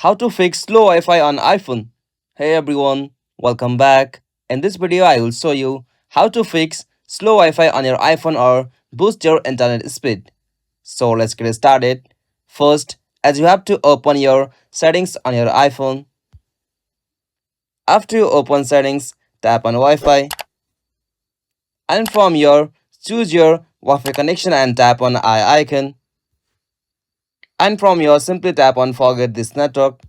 How to fix slow Wi-Fi on iPhone. Hey everyone, welcome back. In this video, I will show you how to fix slow Wi-Fi on your iPhone or boost your internet speed. So let's get started. First, as you have to open your settings on your iPhone. After you open settings, tap on Wi-Fi and from your choose your Wi-Fi connection and tap on I icon. And from your simply tap on forget this network.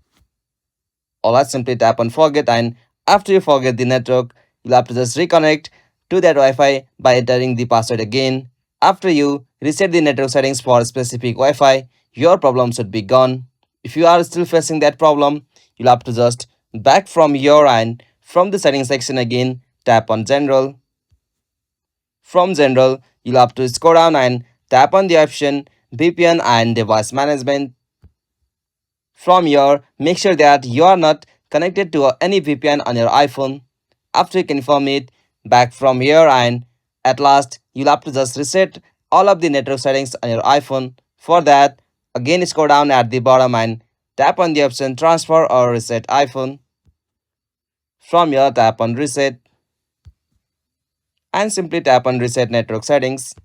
Or simply tap on forget, and after you forget the network, you'll have to just reconnect to that Wi-Fi by entering the password again. After you reset the network settings for specific Wi-Fi, your problem should be gone. If you are still facing that problem, you'll have to just back from your end. From the settings section again, tap on general. From general, you'll have to scroll down and tap on the option VPN and device management. From here, make sure that you are not connected to any VPN on your iPhone. After you confirm it, back from here, and at last you'll have to just reset all of the network settings on your iPhone. For that, again scroll down at the bottom and tap on the option transfer or reset iPhone. From here, tap on reset and simply tap on reset network settings.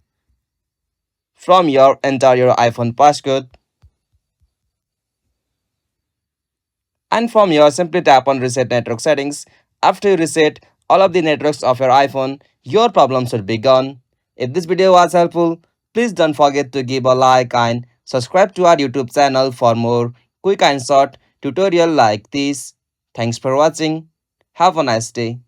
From here, enter your iPhone passcode. And from here, simply tap on reset network settings. After you reset all of the networks of your iPhone, your problem should be gone. If this video was helpful, please don't forget to give a like and subscribe to our YouTube channel for more quick and short tutorial like this. Thanks for watching. Have a nice day.